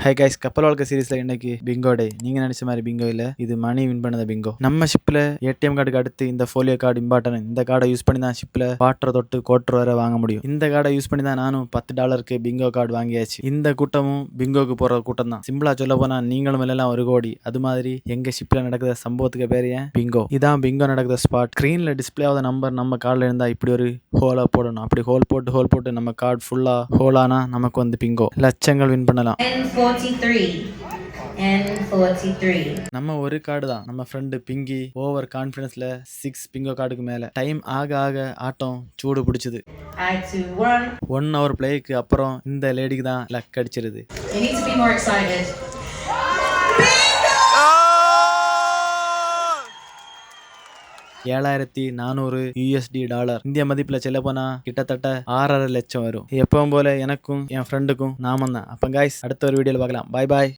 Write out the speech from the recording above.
Hi guys, கப்பல் வாழ்க்கை சீரீஸ்ல இன்னைக்கு பிங்கோ டே. நீங்க நினைச்ச மாதிரி பிங்கோ இல்ல, இது மணி வின் பண்ணத பிங்கோ. நம்ம ஷிப்ல ஏடிஎம் கார்டுக்கு அடுத்து இந்த ஃபோலியோ கார்டு இம்பார்ட்டன். இந்த கார்டை யூஸ் பண்ணி தான் ஷிப்ல வாட்டர் தொட்டு கோட்டர் வரை வாங்க முடியும். இந்த கார்டை யூஸ் பண்ணி தான் நானும் $10 பிங்கோ கார்டு வாங்கியாச்சு. இந்த கூட்டமும் பிங்கோக்கு போற கூட்டம் தான். சிம்பிளா சொல்ல போனா நீங்களும் எல்லாம் 1 கோடி. அது மாதிரி எங்க ஷிப்ல நடக்கிற சம்பவத்துக்கு பேர் ஏன் பிங்கோ. இதான் பிங்கோ நடக்கிற ஸ்பாட். ஸ்கிரீன்ல டிஸ்பிளே ஆகுத நம்பர் நம்ம கார்டுல இருந்தா இப்படி ஒரு ஹோலா போடணும். அப்படி ஹோல் போட்டு நம்ம கார்டு ஃபுல்லா ஹோலானா நமக்கு வந்து பிங்கோ லட்சங்கள் வின் பண்ணலாம். நம்ம ஒரு கார்டு தான். நம்ம ஃப்ரெண்டு பிங்கி ஓவர் கான்ஃபிடன்ஸ்ல 6 பிங்கோ கார்டுக்கு மேல. டைம் ஆக ஆக ஆட்டம் சூடு பிடிச்சது. 1 hour பிளேக்கு அப்புறம் இந்த லேடிக்கு தான் லக் அடிச்சிருது. 7400 USD dollar. இந்திய மதிப்புல செல்ல போனா கிட்டத்தட்ட 6.5 லட்சம் வரும். எப்பவும் போல எனக்கும் என் ஃப்ரெண்டுக்கும் நாமம் தான். அப்ப கைஸ், அடுத்த ஒரு வீடியோல பார்க்கலாம். பாய் பாய்.